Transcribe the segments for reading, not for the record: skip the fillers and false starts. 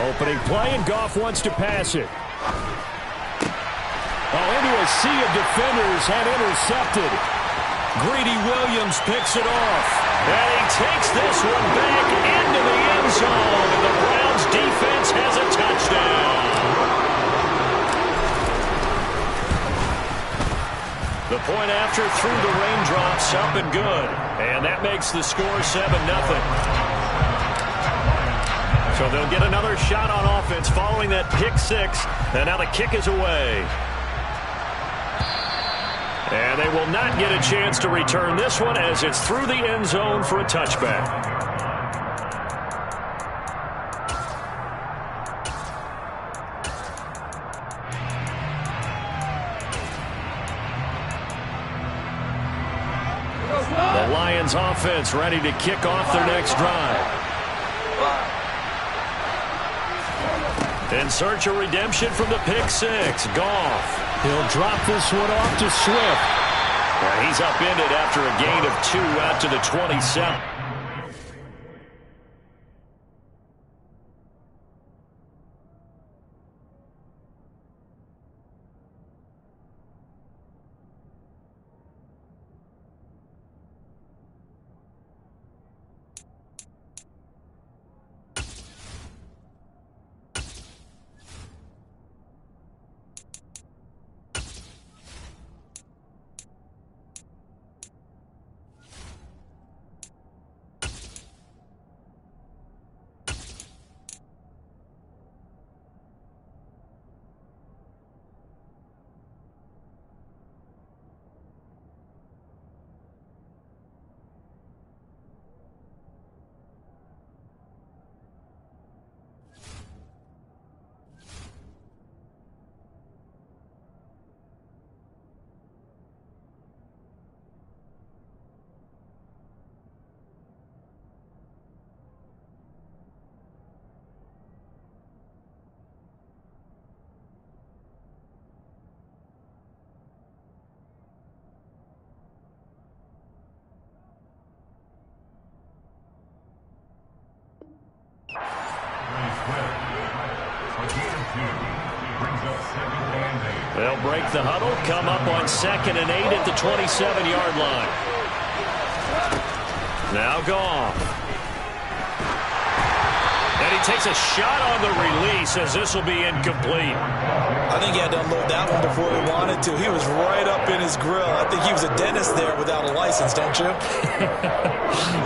Opening play, and Goff wants to pass it. Oh, into a sea of defenders and intercepted. Greedy Williams picks it off. And he takes this one back into the end zone. And the Browns defense has a touchdown. The point after through the raindrops, up and good. And that makes the score 7-0. So they'll get another shot on offense following that pick six. And now the kick is away. And they will not get a chance to return this one as it's through the end zone for a touchback. The Lions offense ready to kick off their next drive. In search of redemption from the pick six, Goff. He'll drop this one off to Swift. He's upended after a gain of 2 out to the 27. They'll break the huddle, come up on 2nd and 8 at the 27-yard line. Now Goff. And he takes a shot on the release as this will be incomplete. I think he had to unload that one before he wanted to. He was right up in his grill. I think he was a dentist there without a license, don't you?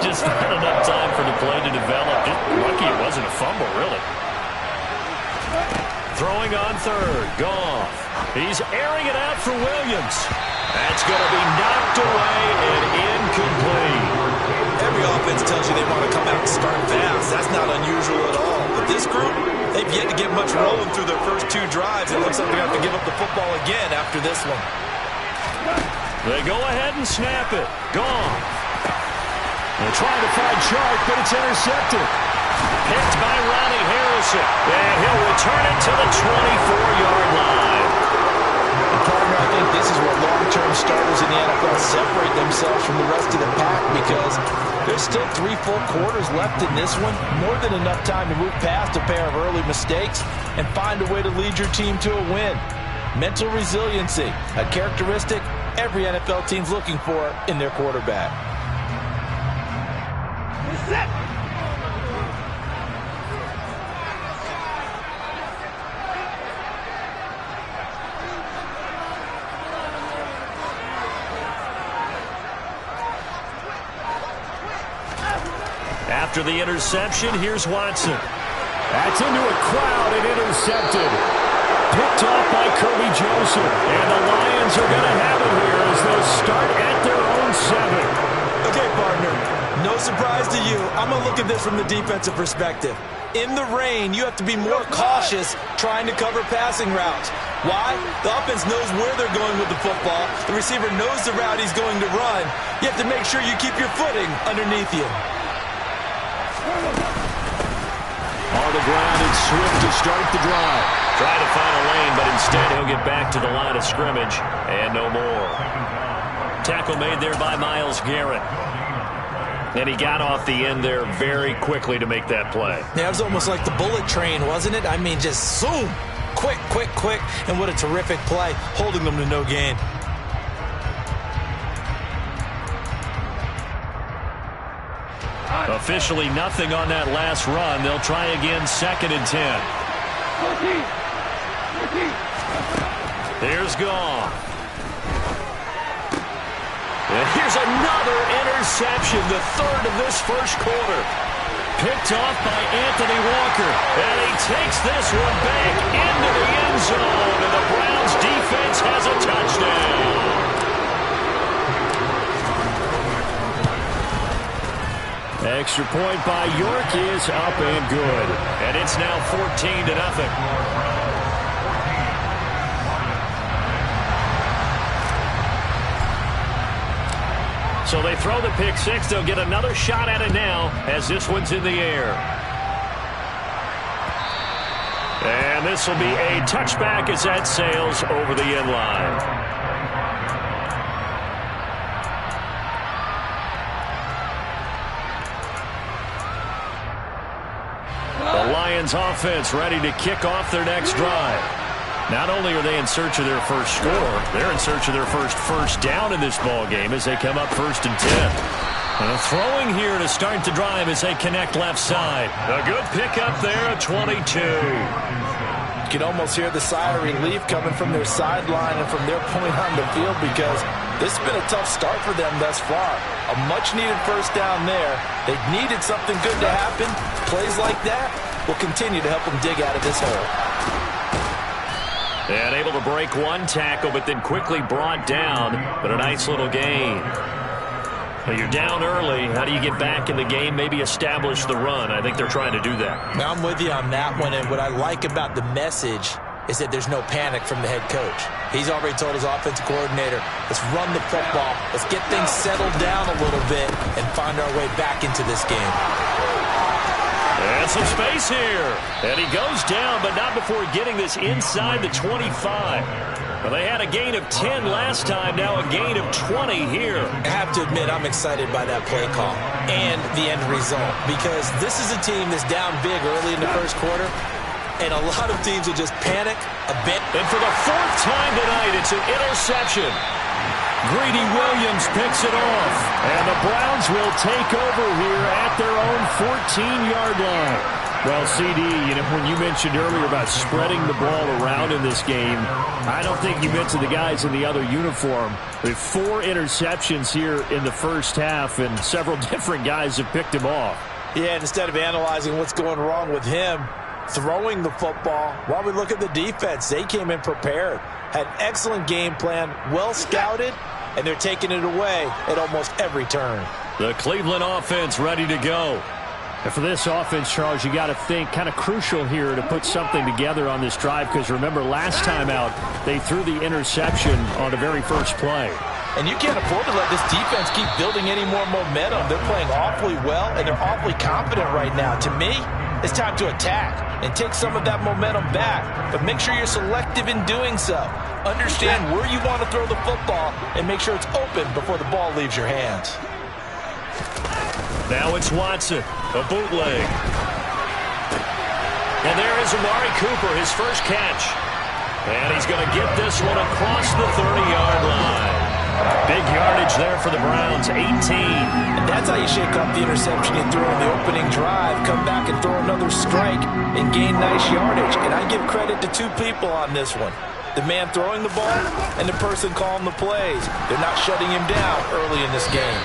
Just not enough time for the play to develop. Just lucky it wasn't a fumble, really. Throwing on 3rd, Goff. He's airing it out for Williams. That's going to be knocked away and incomplete. Every offense tells you they want to come out and start fast. That's not unusual at all. But this group, they've yet to get much rolling through their first 2 drives. It looks like they're going to have to give up the football again after this one. They go ahead and snap it. Goff. They're trying to find Chark, but it's intercepted. Picked by Ronnie Harrison. And he'll return it to the 24-yard line. And partner, I think this is where long-term starters in the NFL separate themselves from the rest of the pack, because there's still 3 full quarters left in this one. More than enough time to move past a pair of early mistakes and find a way to lead your team to a win. Mental resiliency, a characteristic every NFL team's looking for in their quarterback. After the interception, here's Watson. That's into a crowd and intercepted. Picked off by Kirby Joseph. And the Lions are going to have it here as they start at their own 7. Okay, partner, no surprise to you. I'm going to look at this from the defensive perspective. In the rain, you have to be more cautious trying to cover passing routes. Why? The offense knows where they're going with the football. The receiver knows the route he's going to run. You have to make sure you keep your footing underneath you. On the ground, it's Swift to start the drive. Trying to find a lane, but instead he'll get back to the line of scrimmage, and no more. Tackle made there by Myles Garrett. And he got off the end there very quickly to make that play. Yeah, it was almost like the bullet train, wasn't it? I mean, just zoom. Quick, quick, quick. And what a terrific play, holding them to no gain. Officially nothing on that last run. They'll try again, 2nd and 10. Here's Goff. And here's another interception, the 3rd of this first quarter. Picked off by Anthony Walker. And he takes this one back into the end zone. And the Browns defense has a touchdown. Extra point by York is up and good. And it's now 14-0. So they throw the pick six. They'll get another shot at it now as this one's in the air. And this will be a touchback as that sails over the end line. The Lions offense ready to kick off their next drive. Not only are they in search of their first score, they're in search of their first down in this ball game as they come up 1st and 10. And throwing here to start the drive as they connect left side. A good pickup there at 22. You can almost hear the sigh of relief coming from their sideline and from their point on the field because this has been a tough start for them thus far. A much-needed first down there. They needed something good to happen. Plays like that will continue to help them dig out of this hole. And able to break one tackle, but then quickly brought down. But a nice little gain. Well, you're down early. How do you get back in the game? Maybe establish the run. I think they're trying to do that. Now, I'm with you on that one. And what I like about the message is that there's no panic from the head coach. He's already told his offensive coordinator, let's run the football. Let's get things settled down a little bit and find our way back into this game. And some space here. And he goes down, but not before getting this inside the 25. Well, they had a gain of 10 last time, now a gain of 20 here. I have to admit, I'm excited by that play call and the end result because this is a team that's down big early in the first quarter, and a lot of teams will just panic a bit. And for the 4th time tonight, it's an interception. Greedy Williams picks it off. And the Browns will take over here at their own 14-yard line. Well, CD, when you mentioned earlier about spreading the ball around in this game, I don't think you meant to the guys in the other uniform. With 4 interceptions here in the first half, and several different guys have picked him off. Yeah, and instead of analyzing what's going wrong with him, throwing the football, while we look at the defense, they came in prepared. Had an excellent game plan, well scouted, and they're taking it away at almost every turn. The Cleveland offense ready to go. And for this offense, Charles, you got to think kind of crucial here to put something together on this drive because remember last time out they threw the interception on the very first play. And you can't afford to let this defense keep building any more momentum. They're playing awfully well, and they're awfully confident right now. To me, it's time to attack and take some of that momentum back, but make sure you're selective in doing so. Understand where you want to throw the football and make sure it's open before the ball leaves your hands. Now it's Watson, a bootleg. And there is Amari Cooper, his first catch. And he's going to get this one across the 30-yard line. Big yardage there for the Browns, 18. And that's how you shake off the interception you threw on the opening drive. Come back and throw another strike and gain nice yardage. And I give credit to 2 people on this one. The man throwing the ball and the person calling the plays. They're not shutting him down early in this game.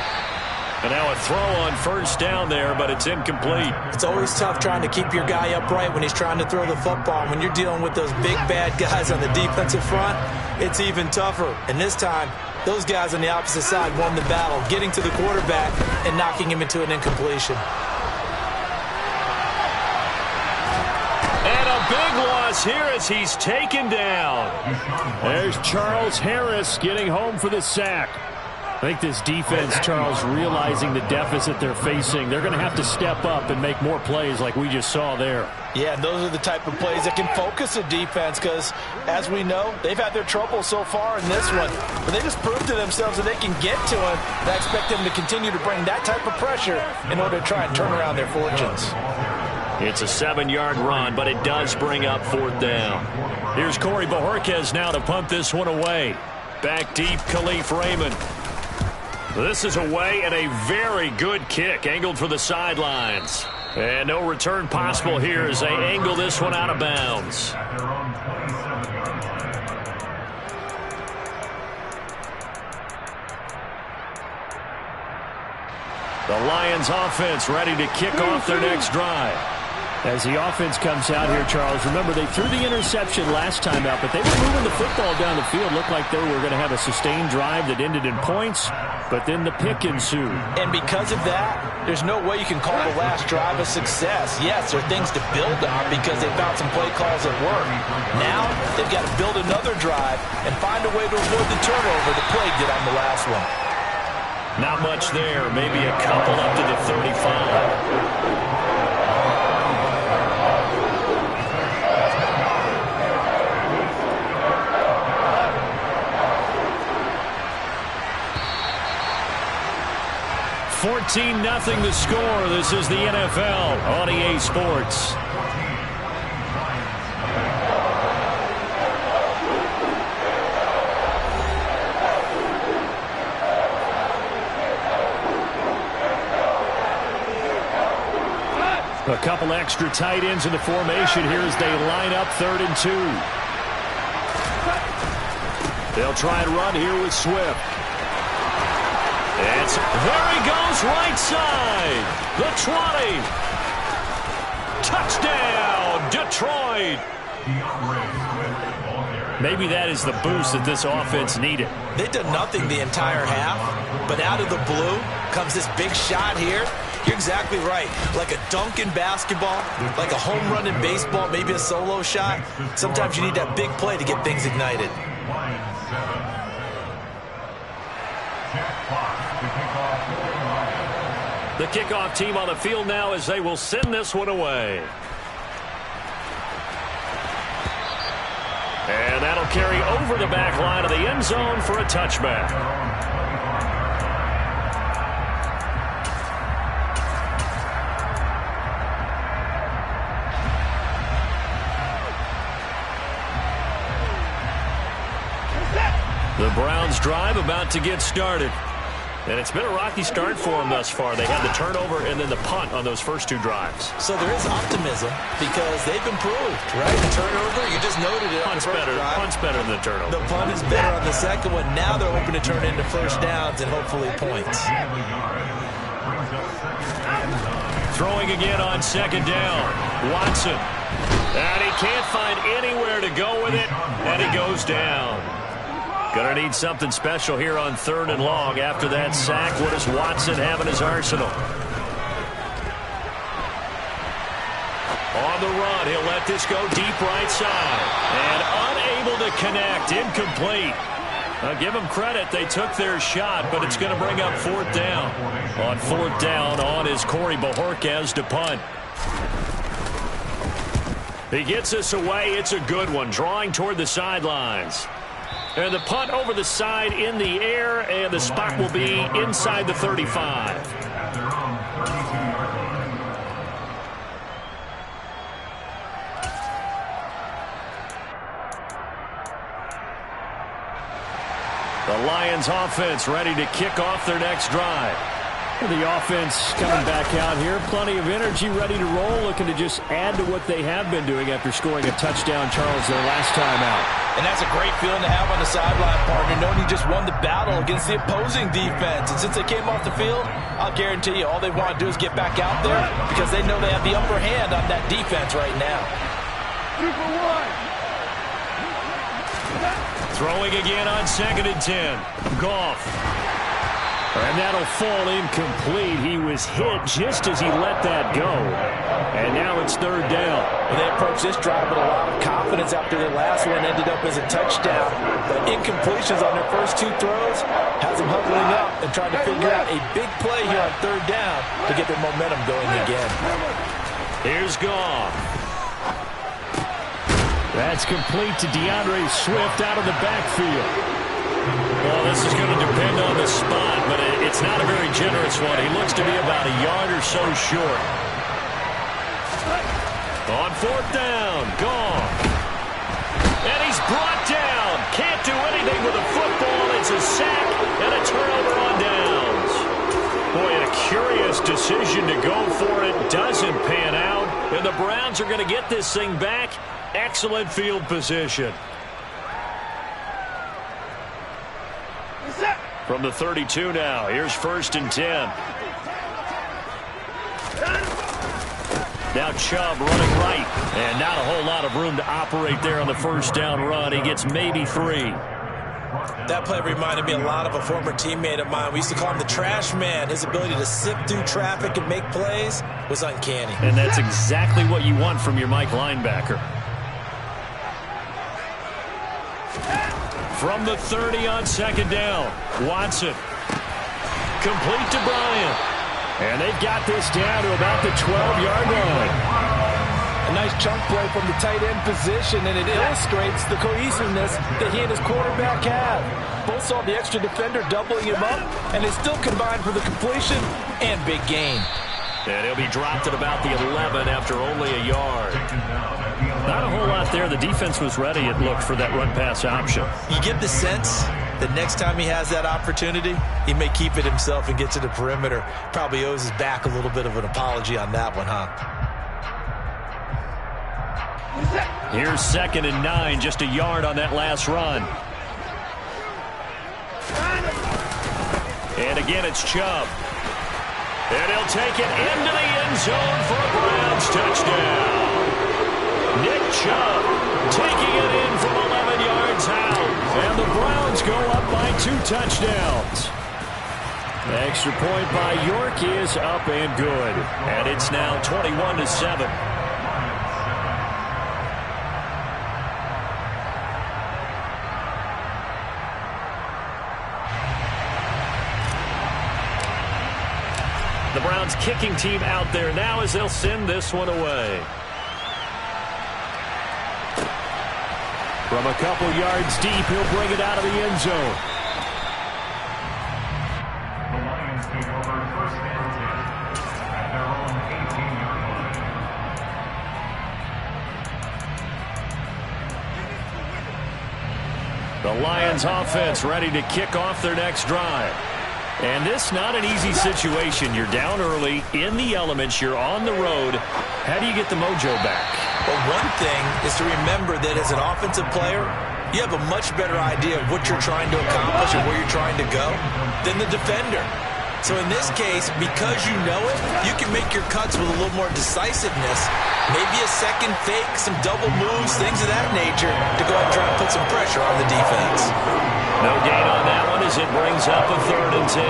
And now a throw on first down there, but it's incomplete. It's always tough trying to keep your guy upright when he's trying to throw the football. When you're dealing with those big, bad guys on the defensive front, it's even tougher. And this time, those guys on the opposite side won the battle, getting to the quarterback and knocking him into an incompletion. And a big loss here as he's taken down. There's Charles Harris getting home for the sack. I think this defense, Charles, realizing the deficit they're facing, they're going to have to step up and make more plays like we just saw there. Yeah, those are the type of plays that can focus a defense because, as we know, they've had their trouble so far in this one. But they just proved to themselves that they can get to him. And I expect them to continue to bring that type of pressure in order to try and turn around their fortunes. It's a 7-yard run, but it does bring up 4th down. Here's Coli Show now to punt this one away. Back deep, Khalif Raymond. This is away and a very good kick, angled for the sidelines. And no return possible here as they angle this one out of bounds. The Lions offense ready to kick off their next drive. As the offense comes out here, Charles, remember they threw the interception last time out, but they were moving the football down the field. Looked like they were going to have a sustained drive that ended in points, but then the pick ensued. And because of that, there's no way you can call the last drive a success. Yes, there are things to build on because they found some play calls that work. Now, they've got to build another drive and find a way to avoid the turnover the play did on the last one. Not much there, maybe a couple up to the 35. 14-0 the score. This is the NFL on EA Sports. A couple extra tight ends in the formation here as they line up 3rd and 2. They'll try and run here with Swift. There he goes, right side. The 20. Touchdown, Detroit. Maybe that is the boost that this offense needed. They did nothing the entire half, but out of the blue comes this big shot here. You're exactly right. Like a dunk in basketball, like a home run in baseball, maybe a solo shot. Sometimes you need that big play to get things ignited. The kickoff team on the field now as they will send this one away. And that'll carry over the back line of the end zone for a touchback. The Browns drive about to get started. And it's been a rocky start for them thus far. They had the turnover and then the punt on those first 2 drives. So there is optimism because they've improved, right? The turnover, you just noted it. Punt's better than the turnover. The punt is better on the second one. Now they're hoping to turn into first downs and hopefully points. Throwing again on 2nd down. Watson. And he can't find anywhere to go with it. And he goes down. Going to need something special here on 3rd and long. After that sack, what does Watson have in his arsenal? On the run, he'll let this go deep right side. And unable to connect, incomplete. I'll give them credit, they took their shot, but it's going to bring up 4th down. On 4th down, on is Coli Show to punt. He gets us away, it's a good one, drawing toward the sidelines. And the punt over the side in the air, and the spot will be inside the 35. The Lions offense ready to kick off their next drive. The offense coming back out here. Plenty of energy, ready to roll, looking to just add to what they have been doing after scoring a touchdown, Charles, their last time out. And that's a great feeling to have on the sideline, partner, knowing you just won the battle against the opposing defense. And since they came off the field, I'll guarantee you all they want to do is get back out there because they know they have the upper hand on that defense right now. Throwing again on 2nd and 10. Goff. And that'll fall incomplete. He was hit just as he let that go. And now it's 3rd down. Well, they approached this drive with a lot of confidence after their last one ended up as a touchdown. But incompletions on their first 2 throws has them huddling up and trying to figure out a big play here on 3rd down to get their momentum going again. Here's Goff. That's complete to DeAndre Swift out of the backfield. Well, this is going to depend on the spot, but it's not a very generous one. He looks to be about a yard or so short. On fourth down, gone. And he's brought down. Can't do anything with a football. It's a sack and a turnover on downs. Boy, a curious decision to go for it. Doesn't pan out. And the Browns are going to get this thing back. Excellent field position. From the 32 now. Here's 1st and 10. Now Chubb running right. And not a whole lot of room to operate there on the first down run. He gets maybe 3. That play reminded me a lot of a former teammate of mine. We used to call him the trash man. His ability to sift through traffic and make plays was uncanny. And that's exactly what you want from your Mike linebacker. From the 30 on 2nd down, Watson. Complete to Bryant. And they've got this down to about the 12-yard line. A nice chunk play from the tight end position, and it illustrates the cohesiveness that he and his quarterback have. Both saw the extra defender doubling him up, and they still combined for the completion and big gain. And he'll be dropped at about the 11 after only a yard. Not a whole lot there. The defense was ready, it looked, for that run-pass option. You get the sense that next time he has that opportunity, he may keep it himself and get to the perimeter. Probably owes his back a little bit of an apology on that one, huh? Here's 2nd and 9, just a yard on that last run. And again, it's Chubb. And he'll take it into the end zone for a Browns touchdown. Nick Chubb taking it in from 11 yards out. And the Browns go up by 2 touchdowns. The extra point by York is up and good. And it's now 21-7. The Browns kicking team out there now as they'll send this one away. From a couple yards deep, he'll bring it out of the end zone. The Lions take over 1st and 10 at their own 18-yard line. The Lions offense ready to kick off their next drive. And this not an easy situation. You're down early, in the elements, you're on the road. How do you get the mojo back? Well, one thing is to remember that as an offensive player, you have a much better idea of what you're trying to accomplish and where you're trying to go than the defender. So in this case, because you know it, you can make your cuts with a little more decisiveness. Maybe a second fake, some double moves, things of that nature to go ahead and try and put some pressure on the defense. No gain on that one as it brings up a 3rd and 10.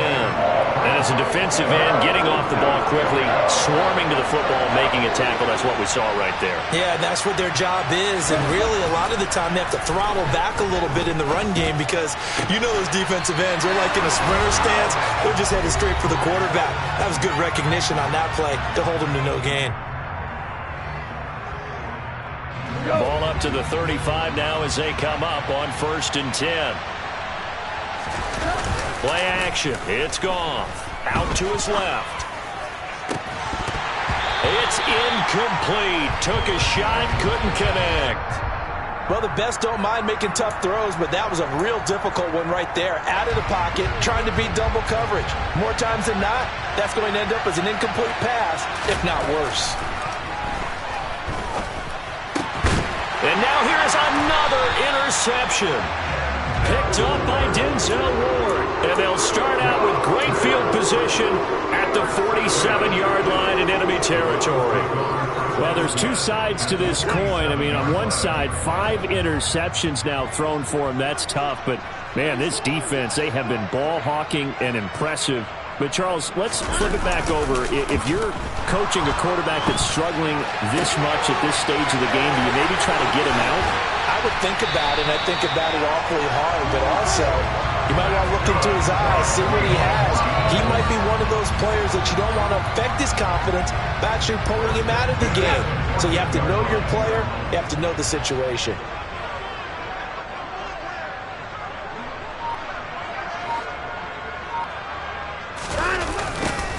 And as a defensive end, getting off the ball quickly, swarming to the football, making a tackle. That's what we saw right there. Yeah, that's what their job is. And really, a lot of the time, they have to throttle back a little bit in the run game because you know those defensive ends, they're like in a sprinter stance. They're just headed straight for the quarterback. That was good recognition on that play to hold him to no gain. Ball up to the 35 now as they come up on 1st and 10. Play action. It's gone. Out to his left. It's incomplete. Took a shot, couldn't connect. Well, the best don't mind making tough throws, but that was a real difficult one right there. Out of the pocket, trying to beat double coverage. More times than not, that's going to end up as an incomplete pass, if not worse. And now here is another interception. Picked up by Denzel Ward. And they'll start out with great field position at the 47-yard line in enemy territory. Well, there's two sides to this coin. I mean, on one side, 5 interceptions now thrown for him. That's tough. But, man, this defense, they have been ball hawking and impressive. But, Charles, let's flip it back over. If you're coaching a quarterback that's struggling this much at this stage of the game, do you maybe try to get him out? I would think about it, and I think about it awfully hard, but also You might want to look into his eyes, see what he has. He might be one of those players that you don't want to affect his confidence by actually pulling him out of the game. So you have to know your player. You have to know the situation.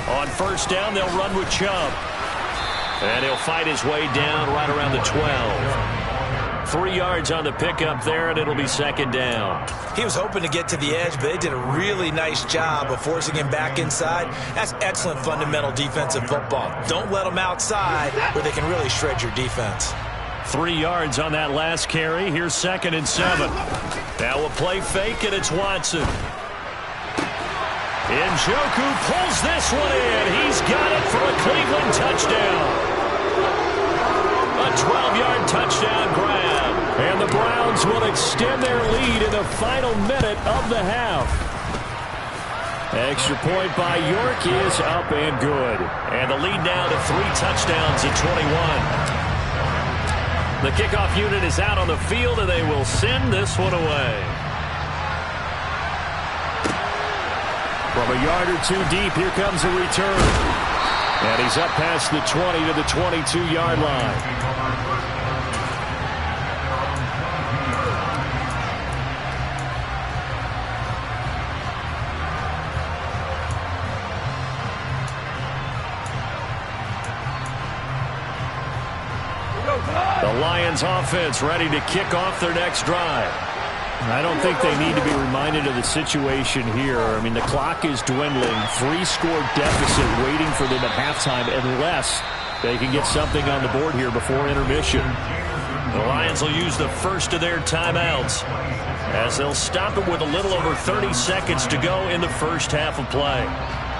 On first down, they'll run with Chubb. And he'll fight his way down right around the 12. 3 yards on the pickup there, and it'll be second down. He was hoping to get to the edge, but they did a really nice job of forcing him back inside. That's excellent fundamental defensive football. Don't let them outside where they can really shred your defense. 3 yards on that last carry. Here's 2nd and 7. Now a play fake, and it's Watson. Njoku pulls this one in. He's got it for a Cleveland touchdown. A 12-yard touchdown grab. And the Browns will extend their lead in the final minute of the half. Extra point by York is up and good. And the lead now to 3 touchdowns at 21. The kickoff unit is out on the field, and they will send this one away. From a yard or two deep, here comes a return. And he's up past the 20 to the 22-yard line. The Lions offense ready to kick off their next drive. I don't think they need to be reminded of the situation here. I mean, the clock is dwindling. 3-score deficit waiting for them at halftime unless they can get something on the board here before intermission. The Lions will use the first of their timeouts as they'll stop it with a little over 30 seconds to go in the first half of play.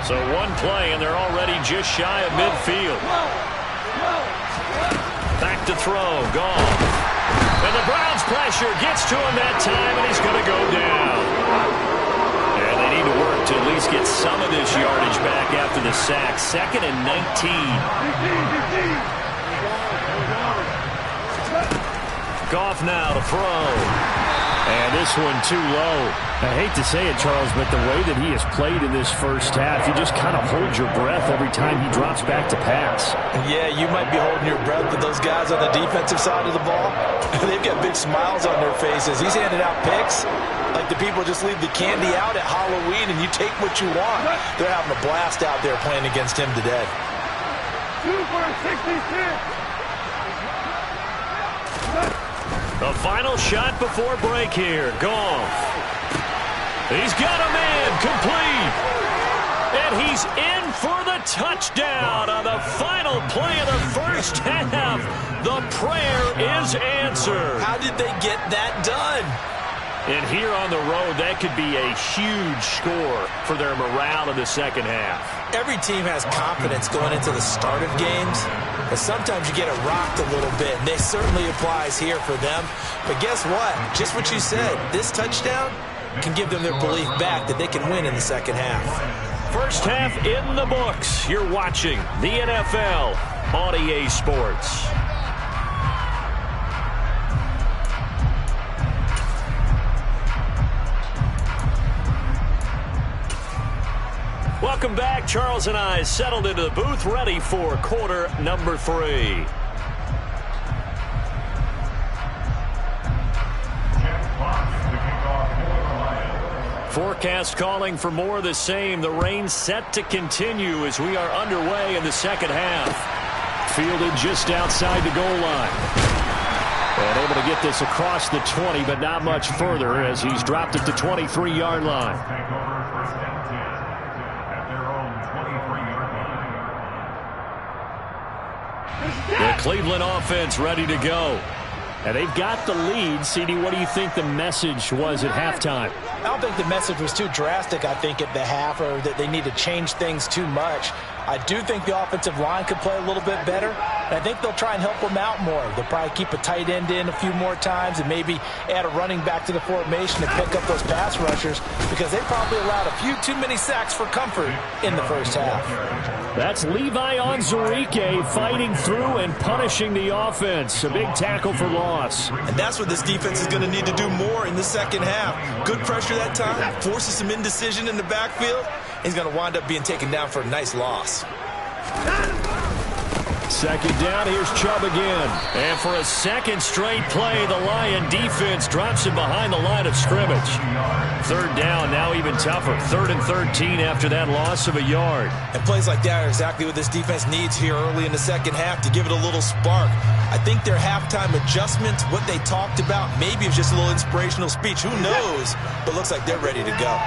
So one play, and they're already just shy of midfield. Back to throw. Gone. And the Browns' pressure gets to him that time, and he's going to go down. And they need to work to at least get some of this yardage back after the sack. 2nd and 19. Goff now to throw. And this one too low. I hate to say it, Charles, but the way that he has played in this first half, you just kind of hold your breath every time he drops back to pass. Yeah, you might be holding your breath, but those guys on the defensive side of the ball, they've got big smiles on their faces. He's handing out picks like the people just leave the candy out at Halloween and you take what you want. They're having a blast out there playing against him today. 2 for 66. The final shot before break here. Goff. He's got a man complete. And he's in for the touchdown on the final play of the first half. The prayer is answered. How did they get that done? And here on the road, that could be a huge score for their morale in the second half. Every team has confidence going into the start of games, but sometimes you get it rocked a little bit, and this certainly applies here for them. But guess what? Just what you said, this touchdown can give them their belief back that they can win in the second half. First half in the books. You're watching the NFL on EA Sports. Welcome back. Charles and I settled into the booth, ready for quarter number 3. Forecast calling for more of the same. The rain set to continue as we are underway in the second half. Fielded just outside the goal line. And able to get this across the 20, but not much further as he's dropped it to 23-yard line. The Cleveland offense ready to go. And they've got the lead. CD, what do you think the message was at halftime? I don't think the message was too drastic, I think, at the half, or that they need to change things too much. I do think the offensive line could play a little bit better. And I think they'll try and help him out more. They'll probably keep a tight end in a few more times and maybe add a running back to the formation to pick up those pass rushers because they probably allowed a few too many sacks for comfort in the first half. That's Levi Onwuzurike fighting through and punishing the offense. A big tackle for loss. And that's what this defense is going to need to do more in the second half. Good pressure that time, forces some indecision in the backfield. He's going to wind up being taken down for a nice loss. Second down, here's Chubb again. And for a second straight play, the Lion defense drops him behind the line of scrimmage. Third down, now even tougher. 3rd and 13 after that loss of a yard. And plays like that are exactly what this defense needs here early in the second half to give it a little spark. I think their halftime adjustments, what they talked about, maybe it was just a little inspirational speech. Who knows? But looks like they're ready to go.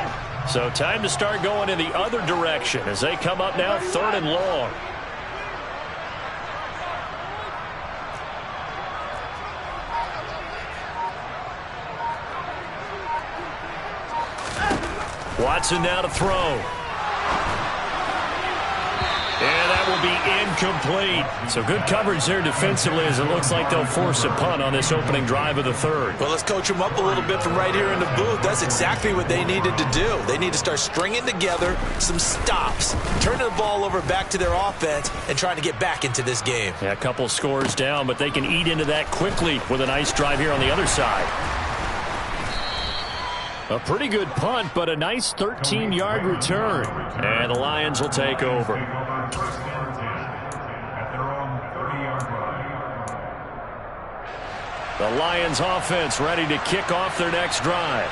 So time to start going in the other direction as they come up now 3rd and long. Watson now to throw. And that will be incomplete. So good coverage there defensively as it looks like they'll force a punt on this opening drive of the 3rd. Well, let's coach them up a little bit from right here in the booth. That's exactly what they needed to do. They need to start stringing together some stops, turning the ball over back to their offense, and trying to get back into this game. Yeah, a couple scores down, but they can eat into that quickly with a nice drive here on the other side. A pretty good punt, but a nice 13-yard return. And the Lions will take over. The Lions offense ready to kick off their next drive.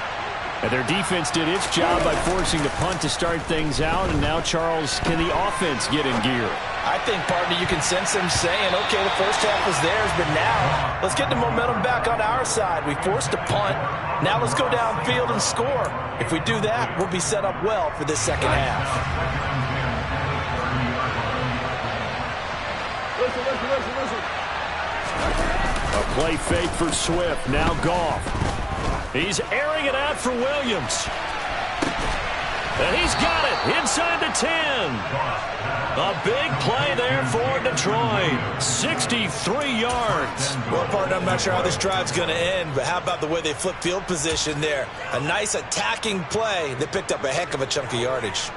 And their defense did its job by forcing the punt to start things out. And now, Charles, can the offense get in gear? I think, partner, you can sense them saying, okay, the first half was theirs, but now let's get the momentum back on our side. We forced a punt. Now let's go downfield and score. If we do that, we'll be set up well for this second half. A play fake for Swift. Now Goff. He's airing it out for Williams. And he's got it inside the 10. A big play there for Detroit. 63 yards. Well, partner, I'm not sure how this drive's going to end, but how about the way they flip field position there? A nice attacking play that picked up a heck of a chunk of yardage.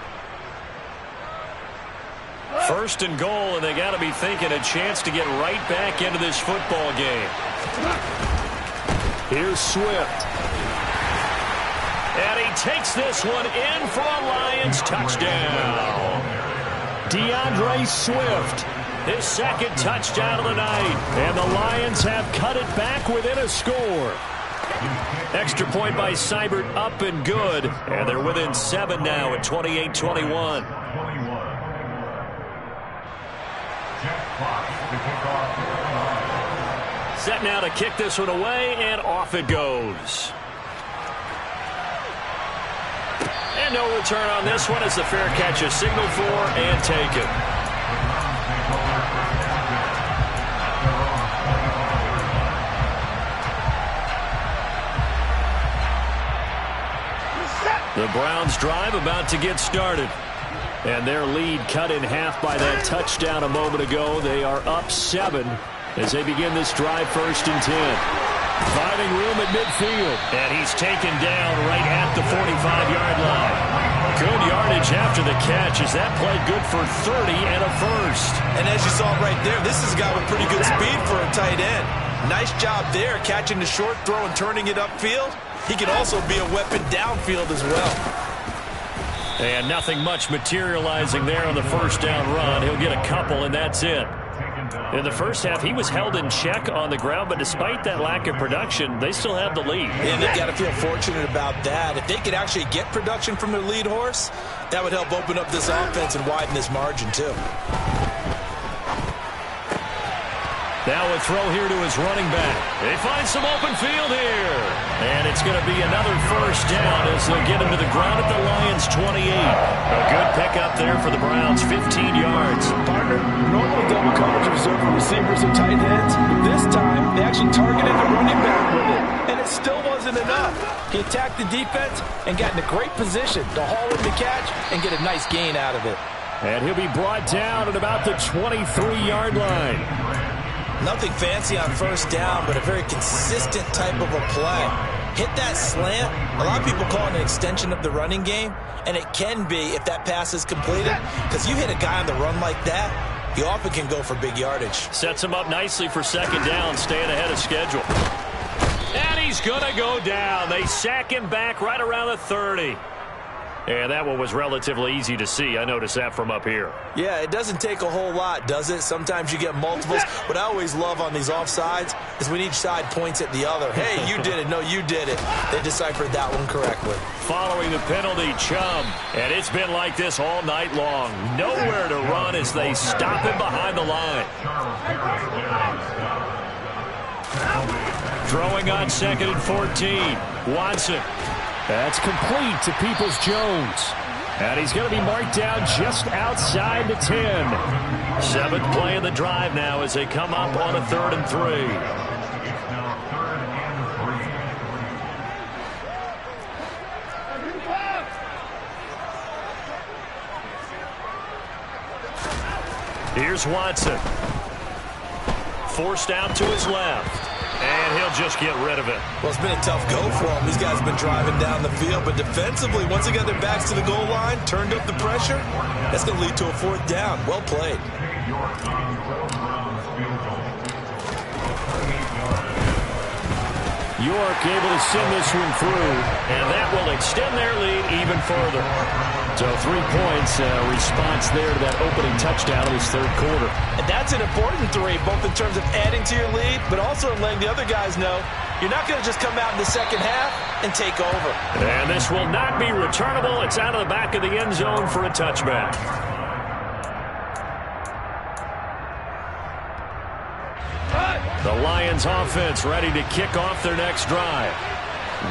1st and goal, and they got to be thinking a chance to get right back into this football game. Here's Swift. And he takes this one in for a Lions touchdown. DeAndre Swift, his 2nd touchdown of the night. And the Lions have cut it back within a score. Extra point by Seibert up and good. And they're within 7 now at 28-21. Set now to kick this one away, and off it goes. And no return on this one as the fair catch is signaled for and taken. The Browns drive about to get started. And their lead cut in half by that touchdown a moment ago. They are up 7 as they begin this drive 1st and 10. Finding room at midfield. And he's taken down right at the 45-yard line. Good yardage after the catch as that play good for 30 and a 1st. And as you saw right there, this is a guy with pretty good speed for a tight end. Nice job there catching the short throw and turning it upfield. He can also be a weapon downfield as well. And nothing much materializing there on the 1st down run. He'll get a couple, and that's it. In the first half, he was held in check on the ground, but despite that lack of production, they still have the lead. And they've got to feel fortunate about that. If they could actually get production from their lead horse, that would help open up this offense and widen this margin, too. Now a throw here to his running back. They find some open field here. And it's going to be another 1st down as they'll get him to the ground at the Lions' 28. A good pickup there for the Browns, 15 yards. Partner, normally double coverage is reserved for receivers and tight ends. But this time, they actually targeted the running back with it. And it still wasn't enough. He attacked the defense and got in a great position to haul in the catch and get a nice gain out of it. And he'll be brought down at about the 23-yard line. Nothing fancy on first down, but a very consistent type of a play. Hit that slant. A lot of people call it an extension of the running game, and it can be if that pass is completed, because you hit a guy on the run like that, he often can go for big yardage. Sets him up nicely for second down, staying ahead of schedule. And he's going to go down. They sack him back right around the 30. And that one was relatively easy to see. I noticed that from up here. Yeah, it doesn't take a whole lot, does it? Sometimes you get multiples. What I always love on these offsides is when each side points at the other. Hey, you did it. No, you did it. They deciphered that one correctly. Following the penalty, Chubb. And it's been like this all night long. Nowhere to run as they stop him behind the line. Throwing on 2nd and 14. Watson. That's complete to Peoples-Jones. And he's going to be marked down just outside the 10. 7th play of the drive now as they come up on a 3rd and 3. Here's Watson. Forced out to his left. And he'll just get rid of it. Well, it's been a tough go for them. These guys have been driving down the field. But defensively, once they got their backs to the goal line, turned up the pressure, that's going to lead to a 4th down. Well played. York able to send this one through, and that will extend their lead even further. So 3 points, response there to that opening touchdown in his 3rd quarter. And that's an important 3, both in terms of adding to your lead, but also in letting the other guys know you're not going to just come out in the second half and take over. And this will not be returnable. It's out of the back of the end zone for a touchback. The Lions offense ready to kick off their next drive.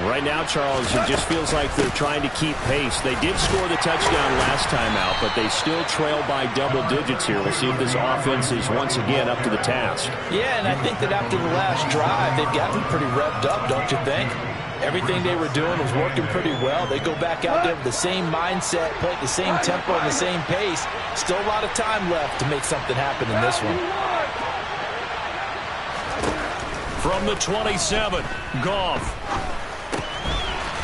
Right now, Charles, it just feels like they're trying to keep pace. They did score the touchdown last time out, but they still trail by double digits here. We'll see if this offense is once again up to the task. Yeah, and I think that after the last drive, they've gotten pretty revved up, don't you think? Everything they were doing was working pretty well. They go back out there with the same mindset, play at the same tempo and the same pace. Still a lot of time left to make something happen in this one. From the 27, Goff.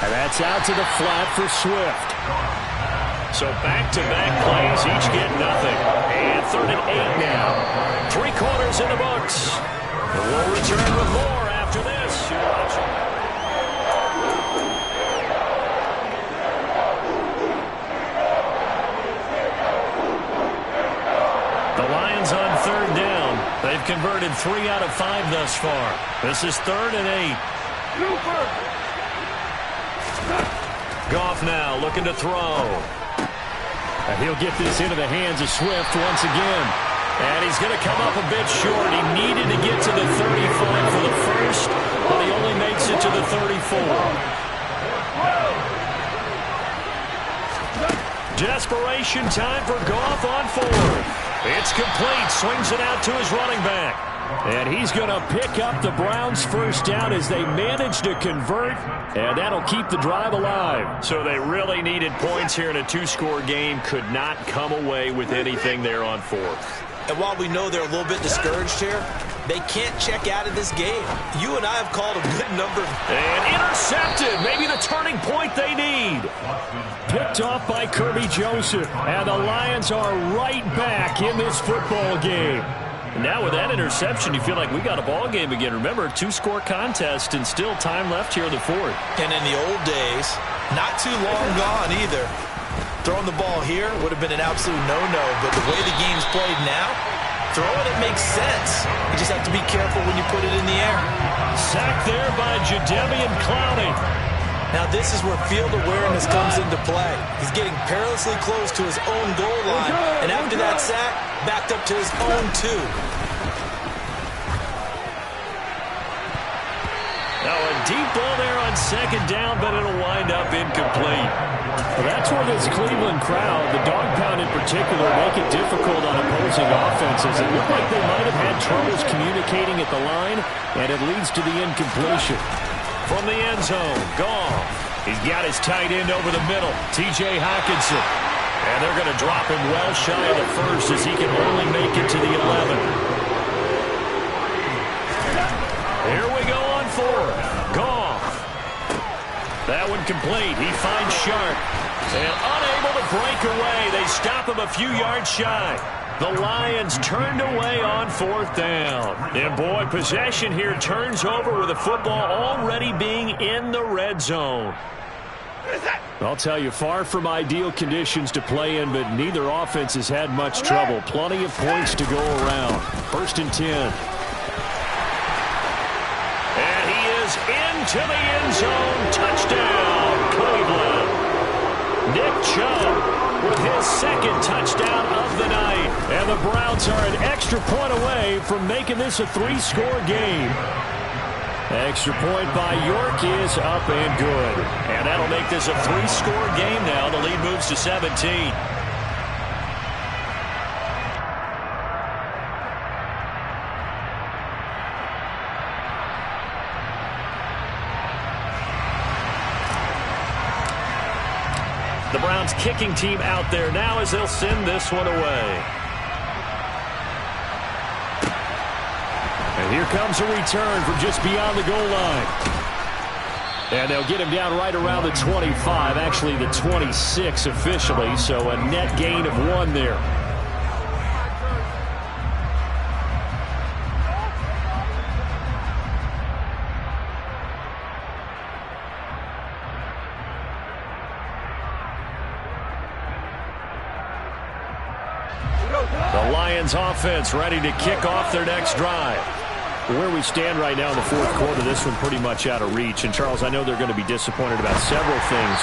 And that's out to the flat for Swift. So back-to-back plays, each get nothing. And 3rd and 8 now. 3 quarters in the books. We'll return with more after this. You're watching. The Lions on 3rd down. They've converted 3 out of 5 thus far. This is 3rd and 8. Goff now looking to throw. And he'll get this into the hands of Swift once again. And he's going to come up a bit short. He needed to get to the 35 for the first, but he only makes it to the 34. Desperation time for Goff on 4th. It's complete. Swings it out to his running back. And he's going to pick up the Browns' first down as they manage to convert, and that'll keep the drive alive. So they really needed points here in a 2-score game. Could not come away with anything there on 4th. And while we know they're a little bit discouraged here, they can't check out of this game. You and I have called a good number. And intercepted. Maybe the turning point they need. Picked off by Kirby Joseph. And the Lions are right back in this football game. Now with that interception, you feel like we got a ball game again. Remember, 2-score contest and still time left here in the 4th. And in the old days, not too long gone either. Throwing the ball here would have been an absolute no-no, but the way the game's played now, throwing it makes sense. You just have to be careful when you put it in the air. Sacked there by Jadeveon Clowney. Now this is where field awareness comes into play. He's getting perilously close to his own goal line, and after that sack, backed up to his own 2. Now a deep ball there on 2nd down, but it'll wind up incomplete. Well, that's where this Cleveland crowd, the dog pound in particular, make it difficult on opposing offenses. It looked like they might have had troubles communicating at the line, and it leads to the incompletion. From the end zone, Goff. He's got his tight end over the middle, T.J. Hockenson. And they're going to drop him well shy of the first as he can only make it to the 11. Here we go on fourth. Goff. That one complete. He finds Sharp. And unable to break away. They stop him a few yards shy. The Lions turned away on fourth down. And boy, possession here turns over with the football already being in the red zone. I'll tell you, far from ideal conditions to play in, but neither offense has had much trouble. Plenty of points to go around. 1st and 10. And he is into the end zone. Touchdown, Cleveland. Nick Chubb with his 2nd touchdown of the night. And the Browns are an extra point away from making this a 3-score game. Extra point by York is up and good. And that'll make this a 3-score game now. The lead moves to 17. The Browns kicking team out there now as they'll send this one away. And here comes a return from just beyond the goal line. And they'll get him down right around the 25, actually the 26 officially, so a net gain of 1 there. The Lions offense ready to kick off their next drive. Where we stand right now in the 4th quarter, this one pretty much out of reach. And, Charles, I know they're going to be disappointed about several things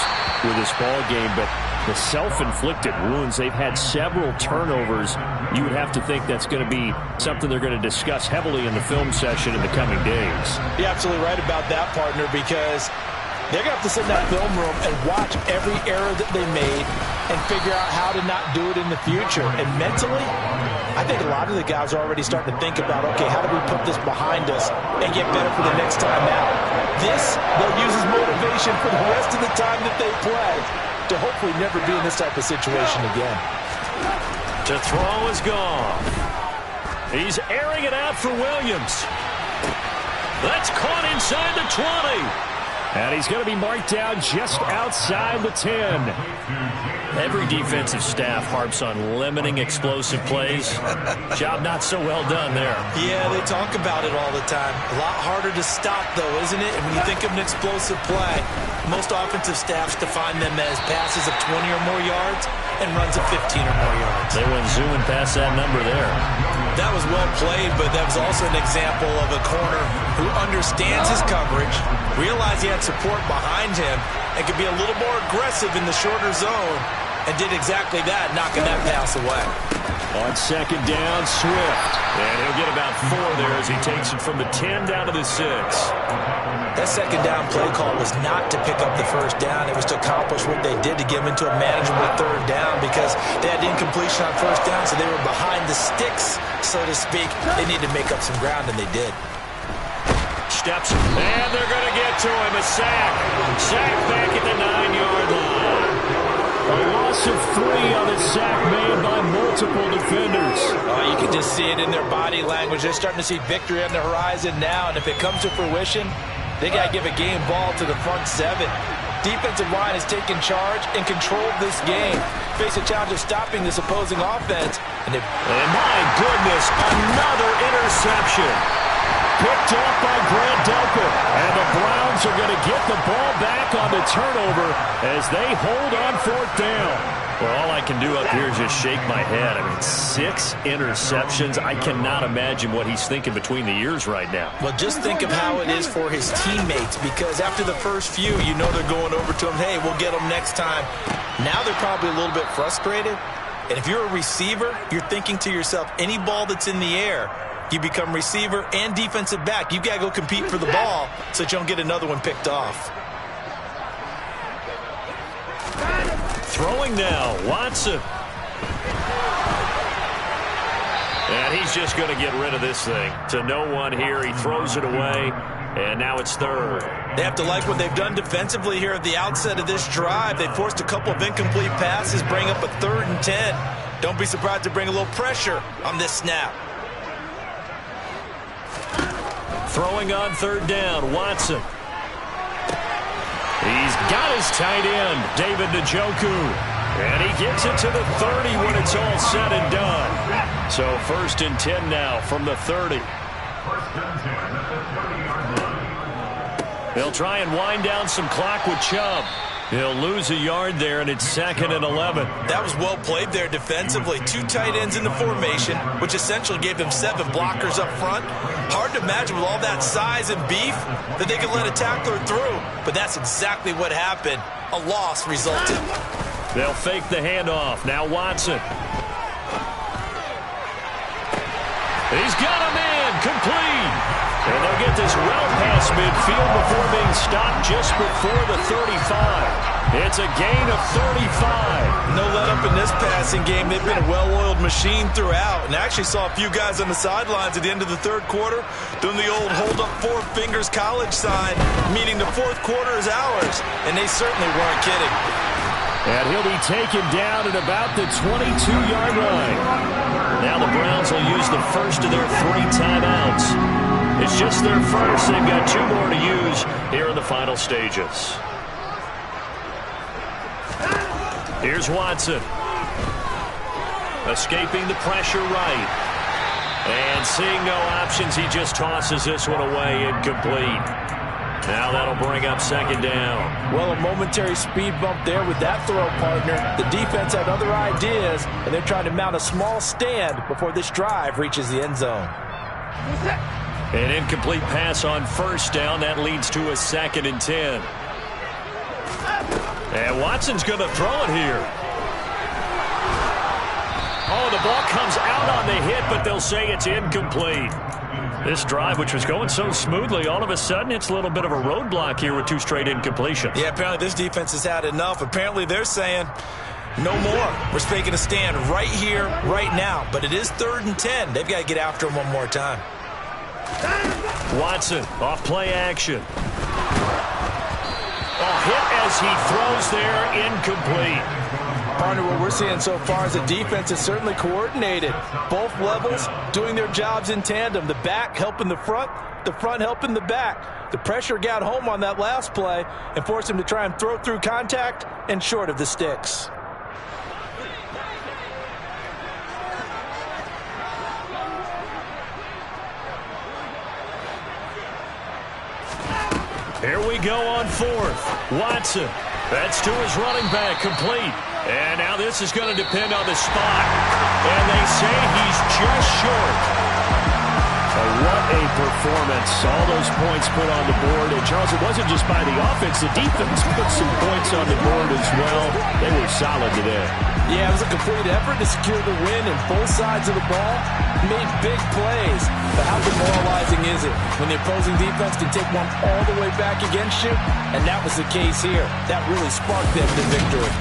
with this ball game, but the self-inflicted wounds, they've had several turnovers. You would have to think that's going to be something they're going to discuss heavily in the film session in the coming days. You're absolutely right about that, partner, because they're going to have to sit in that film room and watch every error that they made and figure out how to not do it in the future. And mentally, I think a lot of the guys are already starting to think about, okay, how do we put this behind us and get better for the next time out? This, they'll use as motivation for the rest of the time that they play to hopefully never be in this type of situation again. To throw is gone. He's airing it out for Williams. That's caught inside the 20. And he's going to be marked down just outside the 10. Every defensive staff harps on limiting explosive plays. Job not so well done there. Yeah, they talk about it all the time. A lot harder to stop, though, isn't it? And when you think of an explosive play, most offensive staffs define them as passes of 20 or more yards and runs of 15 or more yards. They went zooming past that number there. That was well played, but that was also an example of a corner who understands his coverage, realized he had support behind him, and could be a little more aggressive in the shorter zone, and did exactly that, knocking that pass away. On 2nd down, Swift. And he'll get about 4 there as he takes it from the 10 down to the 6. That 2nd down play call was not to pick up the 1st down. It was to accomplish what they did to get them into a manageable 3rd down because they had incompletion on 1st down, so they were behind the sticks, so to speak. They needed to make up some ground, and they did. Steps, and they're going to get to him. A sack. Sack back at the 9-yard line. A loss of 3 on the sack made by multiple defenders. Oh, you can just see it in their body language. They're starting to see victory on the horizon now, and if it comes to fruition, they got to give a game ball to the front 7. Defensive line has taken charge and controlled this game. Face a challenge of stopping this opposing offense. And my goodness, another interception. Picked off by Grant Delpit. And the Browns are going to get the ball back on the turnover as they hold on 4th down. Well, all I can do up here is just shake my head. I mean, 6 interceptions. I cannot imagine what he's thinking between the ears right now. Well, just think of how it is for his teammates, because after the first few, you know they're going over to him, hey, we'll get them next time. Now they're probably a little bit frustrated. And if you're a receiver, you're thinking to yourself, any ball that's in the air, you become receiver and defensive back. You've got to go compete for the ball so that you don't get another one picked off. Throwing now, Watson. And he's just going to get rid of this thing. To no one here, he throws it away. And now it's third. They have to like what they've done defensively here at the outset of this drive. They forced a couple of incomplete passes, bring up a 3rd and 10. Don't be surprised to bring a little pressure on this snap. Throwing on 3rd down, Watson. He's got his tight end, David Njoku. And he gets it to the 30 when it's all said and done. So 1st and 10 now from the 30. They'll try and wind down some clock with Chubb. He'll lose a yard there, and it's 2nd and 11. That was well played there defensively. 2 tight ends in the formation, which essentially gave them 7 blockers up front. Hard to imagine with all that size and beef that they could let a tackler through. But that's exactly what happened. A loss resulted. They'll fake the handoff. Now Watson. He's got him in. Complete. And they'll get this well past midfield before being stopped just before the 35. It's a gain of 35. No let up in this passing game. They've been a well-oiled machine throughout. And I actually saw a few guys on the sidelines at the end of the 3rd quarter doing the old hold up 4 fingers college sign, meaning the 4th quarter is ours. And they certainly weren't kidding. And he'll be taken down at about the 22-yard line. Now the Browns will use the first of their 3 timeouts. It's just their first. They've got 2 more to use here in the final stages. Here's Watson. Escaping the pressure right. And seeing no options, he just tosses this one away, incomplete. Now that'll bring up 2nd down. Well, a momentary speed bump there with that throw, partner. The defense had other ideas, and they're trying to mount a small stand before this drive reaches the end zone. An incomplete pass on 1st down. That leads to a 2nd and 10. And Watson's going to throw it here. Oh, the ball comes out on the hit, but they'll say it's incomplete. This drive, which was going so smoothly, all of a sudden it's a little bit of a roadblock here with 2 straight incompletions. Yeah, apparently this defense has had enough. Apparently they're saying, no more. We're taking a stand right here, right now. But it is 3rd and 10. They've got to get after him one more time. Watson, off play action. Hit as he throws there, incomplete. Partner, what we're seeing so far is the defense is certainly coordinated. Both levels doing their jobs in tandem. The back helping the front helping the back. The pressure got home on that last play and forced him to try and throw through contact and short of the sticks. Here we go on 4th. Watson. That's to his running back, complete. And now this is going to depend on the spot. And they say he's just short. What a performance. All those points put on the board. And Charles, it wasn't just by the offense. The defense put some points on the board as well. They were solid today. Yeah, it was a complete effort to secure the win in both sides of the ball. Made big plays. But how demoralizing is it when the opposing defense can take one all the way back against you? And that was the case here. That really sparked them to victory.